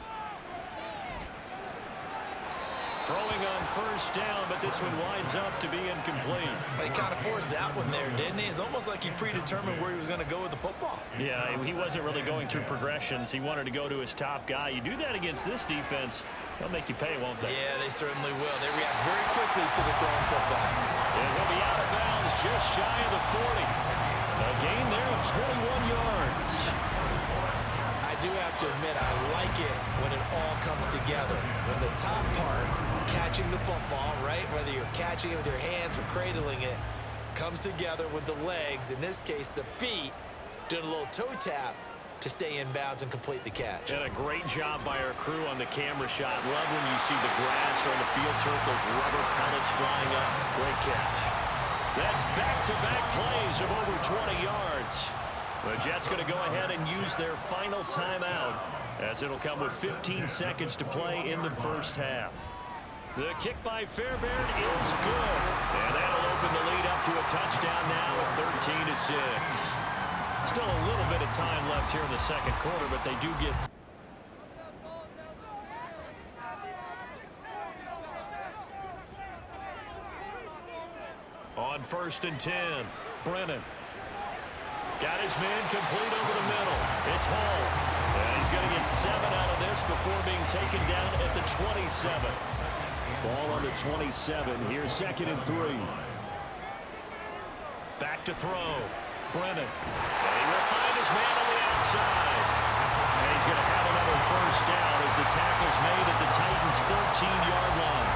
Throwing on first down, but this one winds up to be incomplete. He kind of forced that one there, didn't he? It's almost like he predetermined where he was going to go with the football. Yeah, he wasn't really going through progressions. He wanted to go to his top guy. You do that against this defense, they'll make you pay, won't they? Yeah, they certainly will. They react very quickly to the thrown football. And he'll be out of bounds just shy of the 40. A gain there of 21 yards. I do have to admit, I like it when it all comes together. When the top part, catching the football, right, whether you're catching it with your hands or cradling it, comes together with the legs, in this case the feet, doing a little toe tap to stay in bounds and complete the catch. And a great job by our crew on the camera shot. Love when you see the grass or the field turf, those rubber pellets flying up. Great catch. That's back-to-back plays of over 20 yards. The Jets going to go ahead and use their final timeout as it'll come with 15 seconds to play in the first half. The kick by Fairbairn is good. And that'll open the lead up to a touchdown now at 13-6. Still a little bit of time left here in the second quarter, but they do get... On 1st and 10, Brennan. Got his man complete over the middle. It's Hall. And he's going to get 7 out of this before being taken down at the 27. Ball on the 27. Here's 2nd and 3. Back to throw. Brennan. And he will find his man on the outside. And he's going to have another first down as the tackle's made at the Titans' 13-yard line.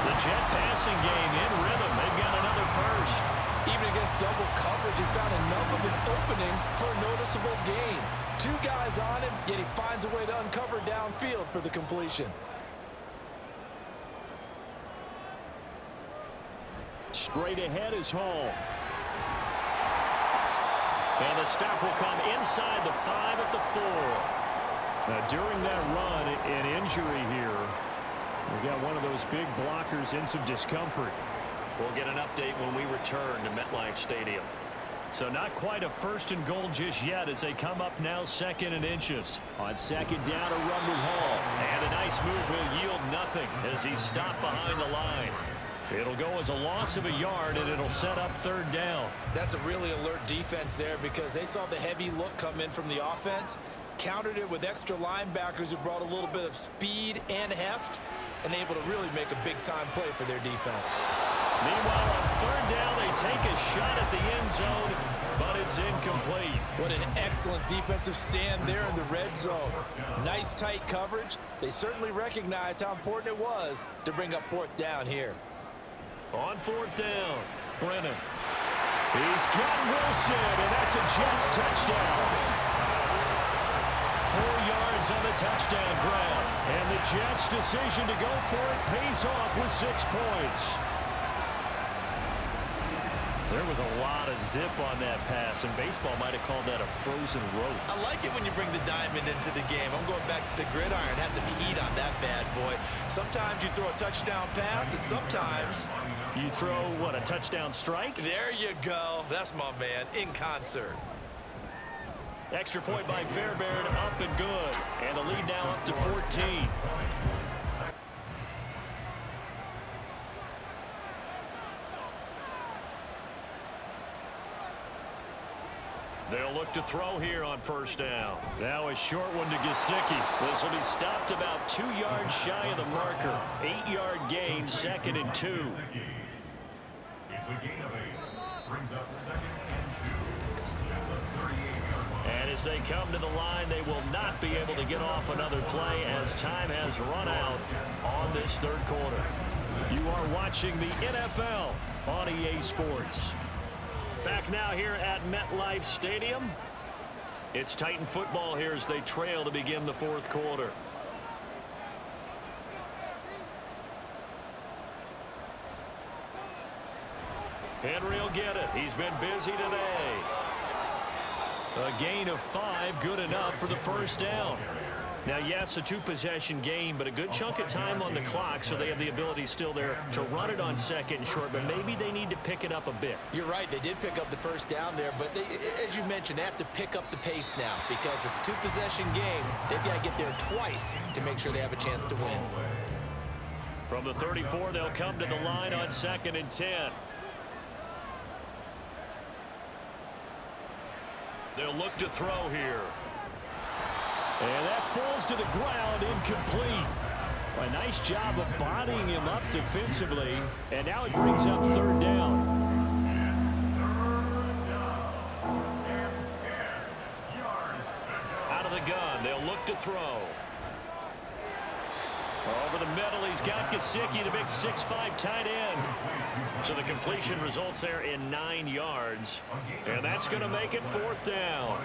The Jet passing game in rhythm. They've got another first. Even against double coverage, he found enough of an opening for a noticeable gain. 2 guys on him, yet he finds a way to uncover downfield for the completion. Straight ahead is Hall. And the stop will come inside the 5 at the 4. Now, during that run, an injury here. We got one of those big blockers in some discomfort. We'll get an update when we return to MetLife Stadium. So not quite a 1st and goal just yet as they come up now 2nd and inches. On 2nd down, a run with Hall. And a nice move will yield nothing as he's stopped behind the line. It'll go as a loss of a yard, and it'll set up 3rd down. That's a really alert defense there because they saw the heavy look come in from the offense, countered it with extra linebackers who brought a little bit of speed and heft, and able to really make a big-time play for their defense. Meanwhile, on 3rd down, they take a shot at the end zone, but it's incomplete. What an excellent defensive stand there in the red zone. Nice tight coverage. They certainly recognized how important it was to bring up 4th down here. On 4th down, Brennan. He's got Wilson, and that's a Jets touchdown. 4 yards on the touchdown grab. And the Jets' decision to go for it pays off with 6 points. There was a lot of zip on that pass, and baseball might have called that a frozen rope. I like it when you bring the diamond into the game. I'm going back to the gridiron. Had some heat on that bad boy. Sometimes you throw a touchdown pass, and sometimes you throw, what, a touchdown strike? There you go. That's my man, in concert. Extra point by Fairbairn, up and good. And the lead now up to 14. They'll look to throw here on 1st down. Now a short one to Gesicki. This will be stopped about 2 yards shy of the marker. 8-yard gain, 2nd and 2. It's a gain of 8. Brings up 2nd and 2. At the 38-yard line. And as they come to the line, they will not be able to get off another play as time has run out on this 3rd quarter. You are watching the NFL on EA Sports. Back now here at MetLife Stadium. It's Titan football here as they trail to begin the 4th quarter. Henry will get it. He's been busy today. A gain of 5, good enough for the 1st down. Now, yes, a 2-possession game, but a good chunk of time on the clock, so they have the ability still there to run it on 2nd and short, but maybe they need to pick it up a bit. You're right. They did pick up the 1st down there, but they, as you mentioned, they have to pick up the pace now because it's a 2-possession game. They've got to get there twice to make sure they have a chance to win. From the 34, they'll come to the line on 2nd and 10. They'll look to throw here. And that falls to the ground, incomplete. A nice job of bodying him up defensively. And now it brings up 3rd down. Out of the gun, they'll look to throw. Over the middle, he's got Gesicki, the big 6'5" tight end. So the completion results there in 9 yards. And that's going to make it 4th down.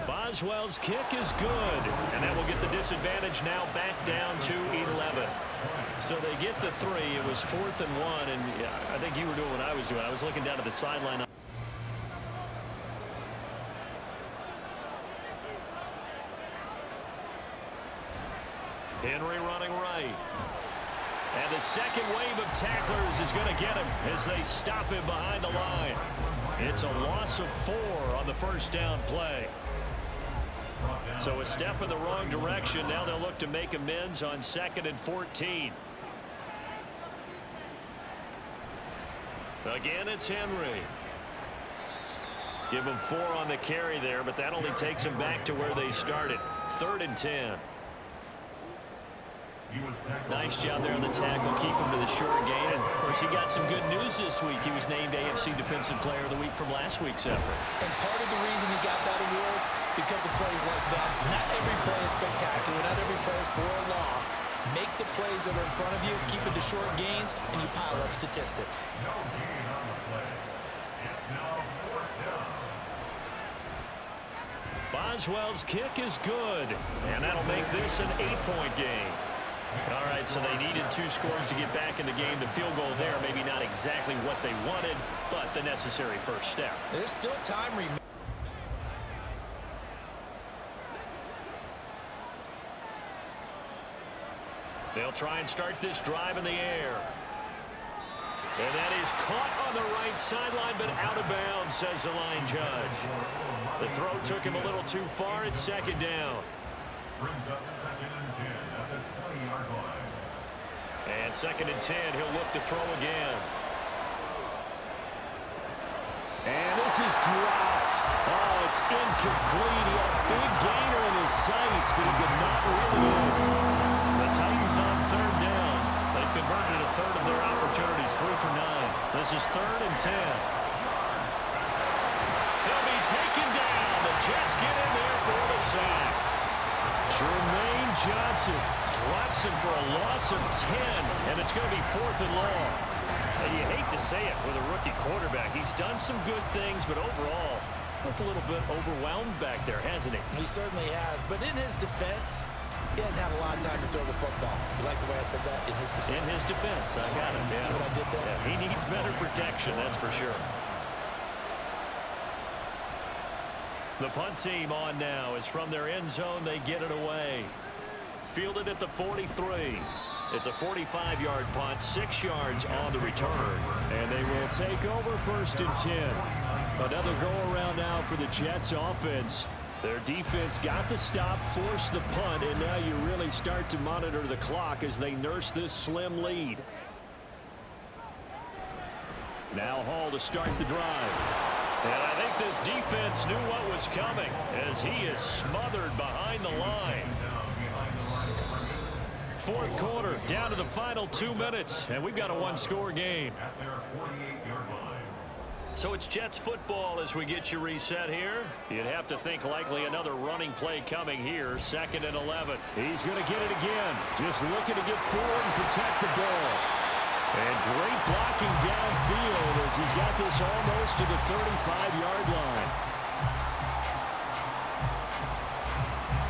Boswell's kick is good. And that will get the disadvantage now back down to 11. So they get the 3. It was 4th and 1. And I think you were doing what I was doing. I was looking down at the sideline. Henry running right. And the second wave of tacklers is going to get him as they stop him behind the line. It's a loss of 4 on the 1st down play. So a step in the wrong direction. Now they'll look to make amends on 2nd and 14. Again, it's Henry. Give them 4 on the carry there, but that only takes them back to where they started. 3rd and 10. Nice job there on the tackle. Keep him to the short game. And, of course, he got some good news this week. He was named AFC Defensive Player of the Week from last week's effort. And part of the reason he got that award, because of plays like that. Not every play is spectacular. Not every play is for a loss. Make the plays that are in front of you, keep it to short gains, and you pile up statistics. No gain on the play. It's now 4th down. Boswell's kick is good, and that'll make this an 8-point game. All right, so they needed 2 scores to get back in the game. The field goal there, maybe not exactly what they wanted, but the necessary first step. There's still time remaining. They'll try and start this drive in the air. And that is caught on the right sideline, but out of bounds, says the line judge. The throw took him a little too far. It's 2nd down. Brings up 2nd and 10 at the 20-yard line. And 2nd and 10, he'll look to throw again. And this is dropped. Oh, it's incomplete. He had a big gainer in his sights, but he could not reel it in. The Titans on 3rd down. They've converted a 3rd of their opportunities, 3 for 9. This is 3rd and 10. He'll be taken down. The Jets get in there for the sack. Jermaine Johnson drops him for a loss of 10, and it's going to be 4th and long. And you hate to say it with a rookie quarterback. He's done some good things, but overall, looked a little bit overwhelmed back there, hasn't he? He certainly has, but in his defense, he hadn't had a lot of time to throw the football. You like the way I said that? In his defense. In his defense, I got it. See what I did there? Yeah, he needs better protection, that's for sure. The punt team on now is from their end zone. They get it away. Fielded at the 43. It's a 45-yard punt, 6 yards on the return. And they will take over 1st and 10. Another go-around now for the Jets offense. Their defense got the stop, forced the punt, and now you really start to monitor the clock as they nurse this slim lead. Now Hall to start the drive. And I think this defense knew what was coming as he is smothered behind the line. 4th quarter, down to the final 2 minutes, and we've got a 1-score game. At their 48-yard line. So it's Jets football as we get you reset here. You'd have to think likely another running play coming here, 2nd and 11. He's going to get it again, just looking to get forward and protect the ball. And great blocking downfield as he's got this almost to the 35-yard line.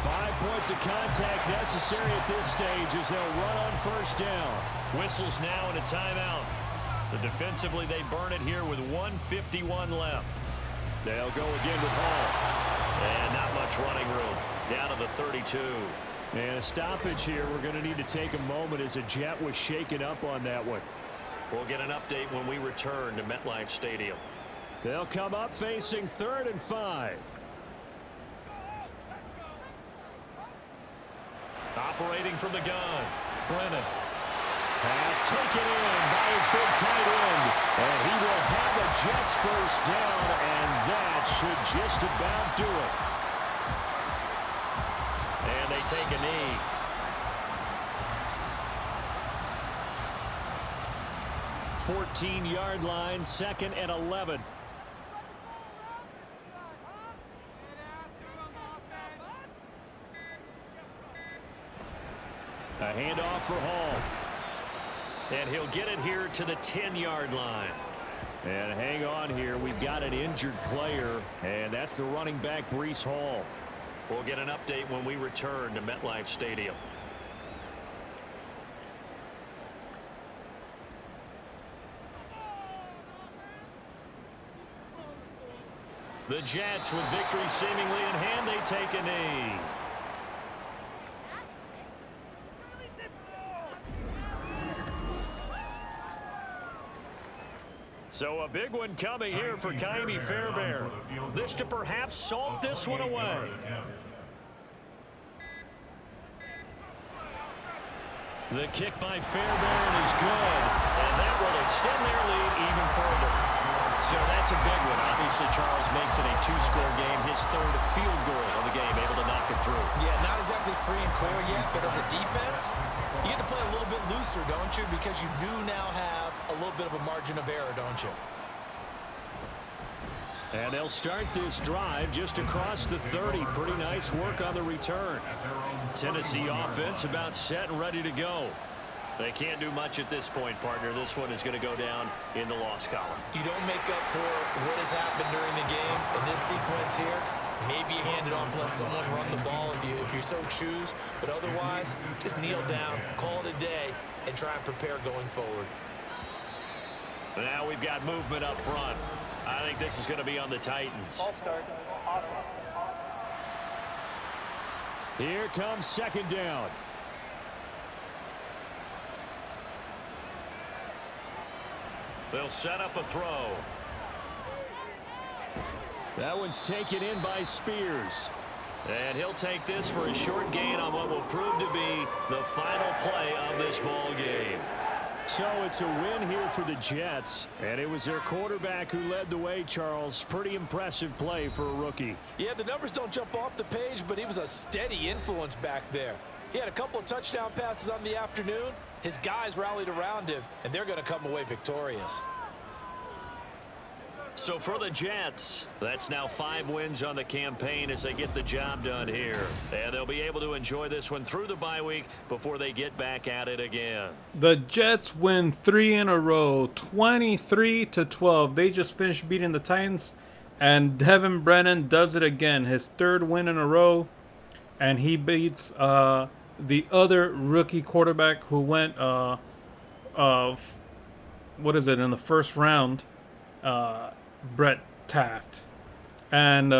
5 points of contact necessary at this stage as they'll run on 1st down. Whistles now and a timeout. So defensively they burn it here with 1:51 left. They'll go again with Hall. And not much running room. Down to the 32. And a stoppage here. We're going to need to take a moment as a Jet was shaken up on that one. We'll get an update when we return to MetLife Stadium. They'll come up facing 3rd and 5. Operating from the gun, Brennan. Pass taken in by his big tight end. And he will have a Jets 1st down, and that should just about do it. And they take a knee. Fourteen-yard line, 2nd and 11. A handoff for Hall. And he'll get it here to the 10-yard line. And hang on here. We've got an injured player, and that's the running back, Breece Hall. We'll get an update when we return to MetLife Stadium. The Jets, with victory seemingly in hand, they take a knee. So a big one coming here for Ka'imi Fairbairn. This to perhaps salt this one away. The kick by Fairbairn is good, and that will extend their lead even further. So that's a big one. Obviously, Charles makes it a two-score game, his third field goal of the game, able to knock it through. Yeah, not exactly free and clear yet, but as a defense, you get to play a little bit looser, don't you? Because you do now have a little bit of a margin of error, don't you? And they'll start this drive just across the 30. Pretty nice work on the return. Tennessee offense about set and ready to go. They can't do much at this point, partner. This one is going to go down in the loss column. You don't make up for what has happened during the game in this sequence here. Maybe you hand it off and let someone run the ball if you so choose. But otherwise, just kneel down, call it a day, and try and prepare going forward. Now we've got movement up front. I think this is going to be on the Titans. Here comes second down. They'll set up a throw. That one's taken in by Spears. And he'll take this for a short gain on what will prove to be the final play of this ball game. So it's a win here for the Jets. And it was their quarterback who led the way, Charles. Pretty impressive play for a rookie. Yeah, the numbers don't jump off the page, but he was a steady influence back there. He had a couple of touchdown passes on the afternoon. His guys rallied around him, and they're going to come away victorious. So for the Jets, that's now 5 wins on the campaign as they get the job done here. And they'll be able to enjoy this one through the bye week before they get back at it again. The Jets win 3 in a row, 23-12. They just finished beating the Titans, and Devin Brennan does it again. His 3rd win in a row, and he beats the other rookie quarterback who went, in the first round, Brett Taft. And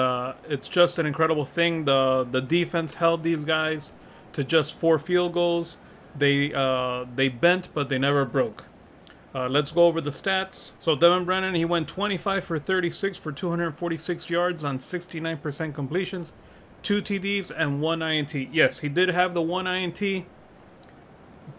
it's just an incredible thing. The defense held these guys to just 4 field goals. They bent, but they never broke. Let's go over the stats. So Devin Brennan, he went 25 for 36 for 246 yards on 69% completions, 2 TDs, and 1 INT. Yes, he did have the 1 INT,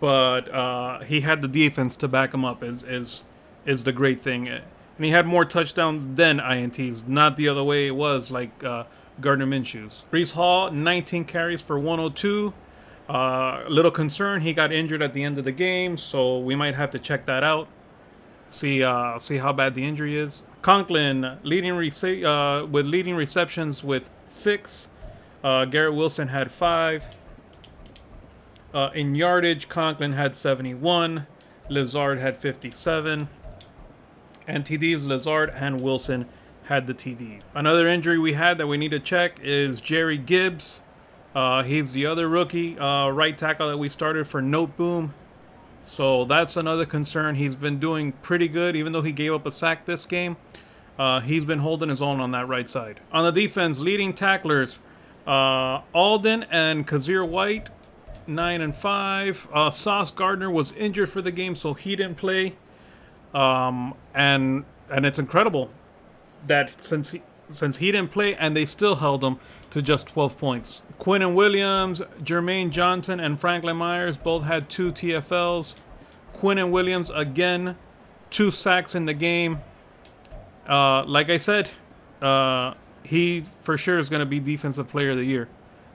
but he had the defense to back him up, is the great thing. And he had more touchdowns than INTs, not the other way it was like Gardner Minshew's. Breece Hall, 19 carries for 102. Little concern, he got injured at the end of the game, so we might have to check that out. See how bad the injury is. Conklin, with leading receptions with 6. Garrett Wilson had 5. In yardage, Conklin had 71. Lazard had 57. And TDs, Lazard and Wilson had the TD. Another injury we had that we need to check is Jerry Gibbs. He's the other rookie right tackle that we started for Note Boom. So that's another concern. He's been doing pretty good, even though he gave up a sack this game. He's been holding his own on that right side. On the defense, leading tacklers, Alden and Kazir White, 9 and 5. Sauce Gardner was injured for the game, so he didn't play. And it's incredible that since he didn't play and they still held him to just 12 points. Quinnen Williams, Jermaine Johnson, and Franklin Myers both had 2 TFLs. Quinnen Williams, again, 2 sacks in the game. Like I said, he for sure is going to be Defensive Player of the Year,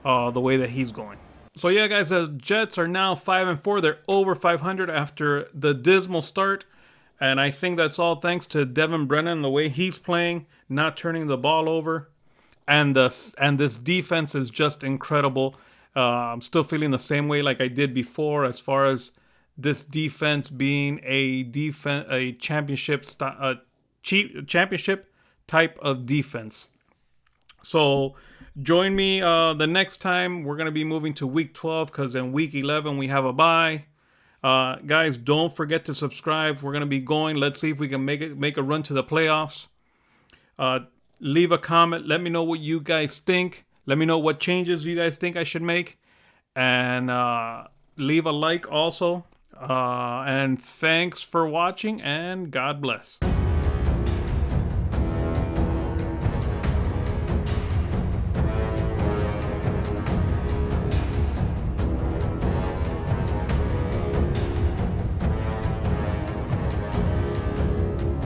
the way that he's going. So yeah, guys, the Jets are now 5-4. They're over 500 after the dismal start. And I think that's all thanks to Devin Brennan, the way he's playing, not turning the ball over. And this defense is just incredible. I'm still feeling the same way like I did before as far as this defense being a championship type of defense. So join me the next time. We're going to be moving to week 12 because in week 11 we have a bye. Guys, don't forget to subscribe. We're going to be going. Let's see if we can make a run to the playoffs. Leave a comment. Let me know what you guys think. Let me know what changes you guys think I should make. And leave a like also. And thanks for watching, and God bless.